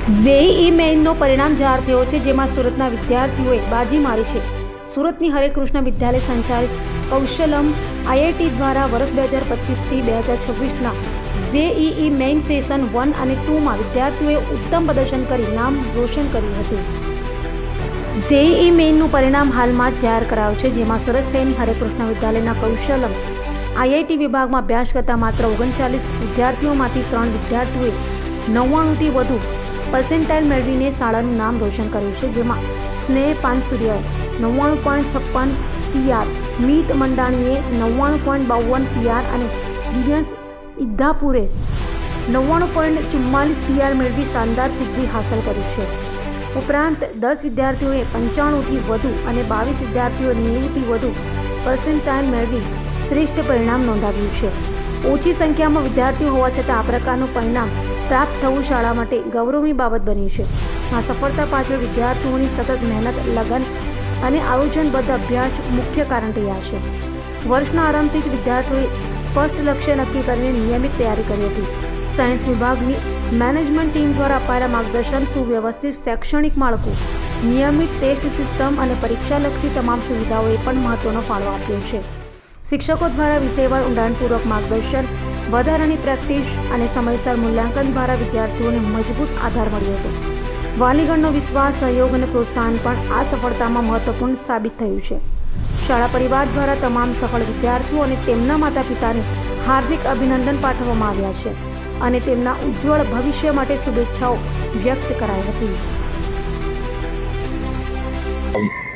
JEE મેઇનનું પરિણામ જાહેર થયો છે, જેમાં સુરતના વિદ્યાર્થીઓએ બાજી મારી છે. સુરતની હરેકૃષ્ણ વિદ્યાલય સંચાલિત કૌશલમ આઈઆઈટી દ્વારા વર્ષ 2025થી 2026ના જેઈઈ મેઇન સેશન 1 અને 2માં વિદ્યાર્થીઓએ ઉત્તમ પ્રદર્શન કરી નામ રોશન કર્યું હતું. જેઈઈ મેઇનનું પરિણામ હાલમાં જ જાહેર કરાયું છે, જેમાં સુરત શહેરની હરેકૃષ્ણ વિદ્યાલયના કૌશલમ આઈઆઈટી વિભાગમાં અભ્યાસ કરતા માત્ર 39 વિદ્યાર્થીઓમાંથી 3 વિદ્યાર્થીઓએ 99થી વધુ પર્સેન્ટાઇલ મેળવીને શાળાનું નામ રોશન કર્યું છે, જેમાં સ્નેહ પાનસુરિયાએ 99.56 PR, મીત મંડાણીએ 99.52 PR અને દિવ્યાંશ ઇદ્ધાપુરે 99.44 PR મેળવી શાનદાર સિદ્ધિ હાંસલ કરી છે. ઉપરાંત 10 વિદ્યાર્થીઓએ 95થી વધુ અને 22 વિદ્યાર્થીઓએ 90થી વધુ પર્સેન્ટાઇલ મેળવી શ્રેષ્ઠ પરિણામ નોંધાવ્યું છે. ઓછી સંખ્યામાં વિદ્યાર્થીઓ હોવા છતાં આ પ્રકારનું પરિણામ પ્રાપ્ત થવું શાળા માટે ગૌરવની બાબત બની છે. આ સફળતા પાછળ વિદ્યાર્થીઓની સતત મહેનત, લગન અને આયોજનબદ્ધ અભ્યાસ મુખ્ય કારણ રહ્યા છે. વર્ષના આરંભથી જ વિદ્યાર્થીઓએ સ્પષ્ટ લક્ષ્ય નક્કી કરીને નિયમિત તૈયારી કરી હતી. સાયન્સ વિભાગની મેનેજમેન્ટ ટીમ દ્વારા અપાયેલા માર્ગદર્શન, સુવ્યવસ્થિત શૈક્ષણિક માળખું, નિયમિત ટેસ્ટ સિસ્ટમ અને પરીક્ષાલક્ષી તમામ સુવિધાઓએ પણ મહત્વનો ફાળો આપ્યો છે. શિક્ષકો દ્વારા વિષયવાર ઊંડાણપૂર્વક માર્ગદર્શન, વધારાની પ્રેક્ટિસ અને સમયસર મૂલ્યાંકન દ્વારા વિદ્યાર્થીઓને મજબૂત આધાર મળ્યો હતો. વાલીગણનો વિશ્વાસ, સહયોગ અને પ્રોત્સાહન પણ આ સફળતામાં મહત્વપૂર્ણ સાબિત થયું છે. શાળા પરિવાર દ્વારા તમામ સફળ વિદ્યાર્થીઓ અને તેમના માતા પિતાને હાર્દિક અભિનંદન પાઠવવામાં આવ્યા છે અને તેમના ઉજ્જવળ ભવિષ્ય માટે શુભેચ્છાઓ વ્યક્ત કરાઈ હતી.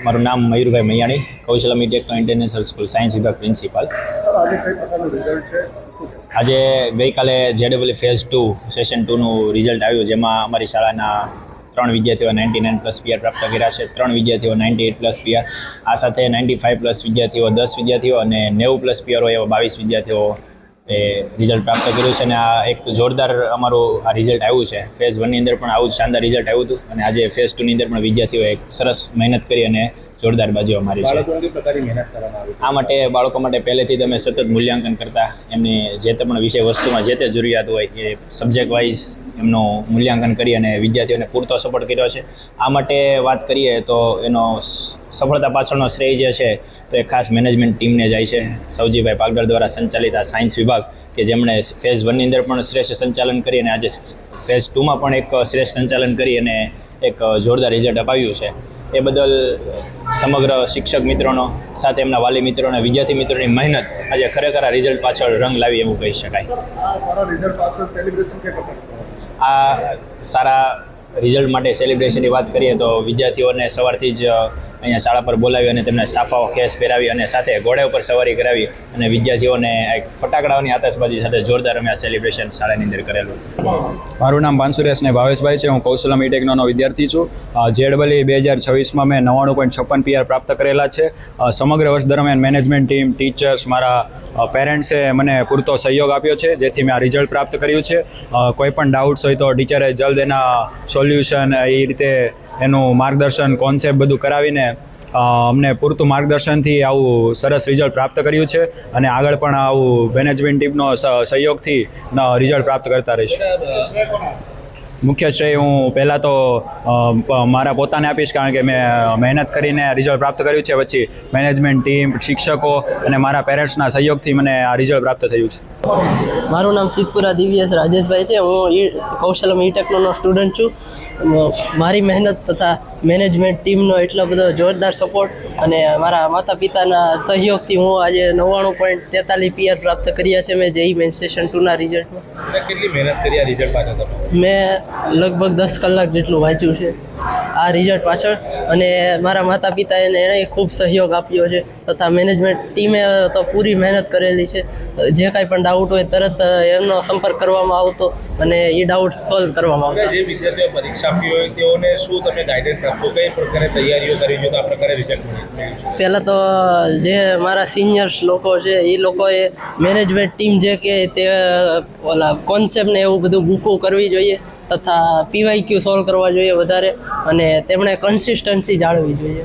મારું નામ Mayurbhai Maiyani, Kaushalam techno international school science વિભાગ પ્રિન્સિપાલ. આજે ગઈકાલે જેડબલ્યુ ફેઝ 2 સેશન 2નું રિઝલ્ટ આવ્યું, જેમાં અમારી શાળાના 3 વિદ્યાર્થીઓ 99+ PR પ્રાપ્ત કર્યા છે, 3 વિદ્યાર્થીઓ 98+ PR, આ સાથે 95+ વિદ્યાર્થીઓ 10 વિદ્યાર્થીઓ અને 90+ PR હોય એવા 22 વિદ્યાર્થીઓ એ રિઝલ્ટ પ્રાપ્ત કર્યું છે. અને આ એક જોરદાર અમારું આ રિઝલ્ટ આવ્યું છે. ફેઝ 1ની અંદર પણ આવું જ શાનદાર રિઝલ્ટ આવ્યું હતું અને આજે ફેઝ 2ની અંદર પણ વિદ્યાર્થીઓએ એક સરસ મહેનત કરી અને જોરદાર બાજીઓ મારી છે. આ માટે બાળકો માટે પહેલેથી તમે સતત મૂલ્યાંકન કરતા, એમની જે તે પણ વિષય વસ્તુમાં જે તે જરૂરિયાત હોય એ સબ્જેક્ટ વાઇઝ એમનું મૂલ્યાંકન કરી અને વિદ્યાર્થીઓને પૂરતો સપોર્ટ કર્યો છે. આ માટે વાત કરીએ તો એનો સફળતા પાછળનો શ્રેય જે છે તો એ ખાસ મેનેજમેન્ટ ટીમને જાય છે. સૌજીભાઈ પાગડર દ્વારા સંચાલિત આ સાયન્સ વિભાગ કે જેમણે ફેઝ 1ની અંદર પણ શ્રેષ્ઠ સંચાલન કરી અને આજે ફેઝ 2માં પણ એક શ્રેષ્ઠ સંચાલન કરી અને એક જોરદાર રિઝલ્ટ અપાવ્યું છે. એ બદલ સમગ્ર શિક્ષક મિત્રોનો સાથે એમના વાલી મિત્રો અને વિદ્યાર્થી મિત્રોની મહેનત આજે ખરેખર આ રિઝલ્ટ પાછળ રંગ લાવી એવું કહી શકાય. આ સારા રિઝલ્ટ માટે સેલિબ્રેશનની વાત કરીએ તો વિદ્યાર્થીઓને સવારથી જ અહીંયા શાળા પર બોલાવી અને તેમને સાફાઓ ખેસ પહેરાવી અને સાથે ઘોડા ઉપર સવારી કરાવી અને વિદ્યાર્થીઓને ફટાકડાઓની આતશબાજી સાથે જોરદાર અમે આ સેલિબ્રેશન શાળાની અંદર કરેલું. મારું નામ પાનસુરેશ ને ભાવેશભાઈ છે. હું કૌશલમ ટેકનોનો વિદ્યાર્થી છું. જેડબલ્યુ 2026માં મેં 99.56 PR પ્રાપ્ત કરેલા છે. સમગ્ર વર્ષ દરમિયાન મેનેજમેન્ટ ટીમ, ટીચર્સ, મારા પેરેન્ટ્સે મને પૂરતો સહયોગ આપ્યો છે, જેથી મેં આ રિઝલ્ટ પ્રાપ્ત કર્યું છે. કોઈ પણ ડાઉટ્સ હોય તો ટીચરે જલ્દ એના સોલ્યુશન એ રીતે એનું માર્ગદર્શન, કોન્સેપ્ટ બધું કરાવીને અમને પૂરતું માર્ગદર્શનથી આવું સરસ રિઝલ્ટ પ્રાપ્ત કર્યું છે અને આગળ પણ આવું મેનેજમેન્ટ ટીમનો સહયોગથી રિઝલ્ટ પ્રાપ્ત કરતા રહીશ. મુખ્ય શ્રેય હું પહેલાં તો મારા પોતાને આપીશ, કારણ કે મેં મહેનત કરીને રિઝલ્ટ પ્રાપ્ત કર્યું છે. પછી મેનેજમેન્ટ ટીમ, શિક્ષકો અને મારા પેરેન્ટ્સના સહયોગથી મને આ રિઝલ્ટ પ્રાપ્ત થયું છે. મારું નામ સિદ્ધપુરા દિવ્યેશ રાજેશભાઈ છે. હું કૌશલમ ટેકનોનો સ્ટુડન્ટ છું. મારી મહેનત તથા મેનેજમેન્ટ ટીમનો એટલો બધો જોરદાર સપોર્ટ અને મારા માતા પિતાના સહયોગથી હું આજે 99.43 PR પ્રાપ્ત કર્યા છે મેં જેઈ મેન સેશન 2ના રિઝલ્ટમાં. કેટલી મહેનત કરી આ રિઝલ્ટ પાછળ? મેં લગભગ 10 કલાક જેટલું વાંચ્યું છે આ રિઝલ્ટ પાછળ અને મારા માતા પિતાએ એણે ખૂબ સહયોગ આપ્યો છે તથા મેનેજમેન્ટ ટીમે તો પૂરી મહેનત કરેલી છે. જે કાંઈ પણ ડાઉટ હોય તરત એમનો સંપર્ક કરવામાં આવતો અને એ ડાઉટ સોલ્વ કરવામાં આવતો. જે વિદ્યાર્થીઓ પરીક્ષા આપી હોય તેઓને શું તમે ગાઈડન્સ આપો, કઈ પ્રકારે તૈયારીઓ કરી જો તો આ પ્રકારે રિઝલ્ટ મળ્યું? પહેલાં તો જે મારા સિનિયર્સ લોકો છે એ લોકોએ મેનેજમેન્ટ ટીમ જે કે તે ઓલા કોન્સેપ્ટને એવું બધું બુકો કરવી જોઈએ તથા PYQ સોલ્વ કરવા જોઈએ વધારે અને તેમણે કન્સિસ્ટન્સી જાળવવી જોઈએ.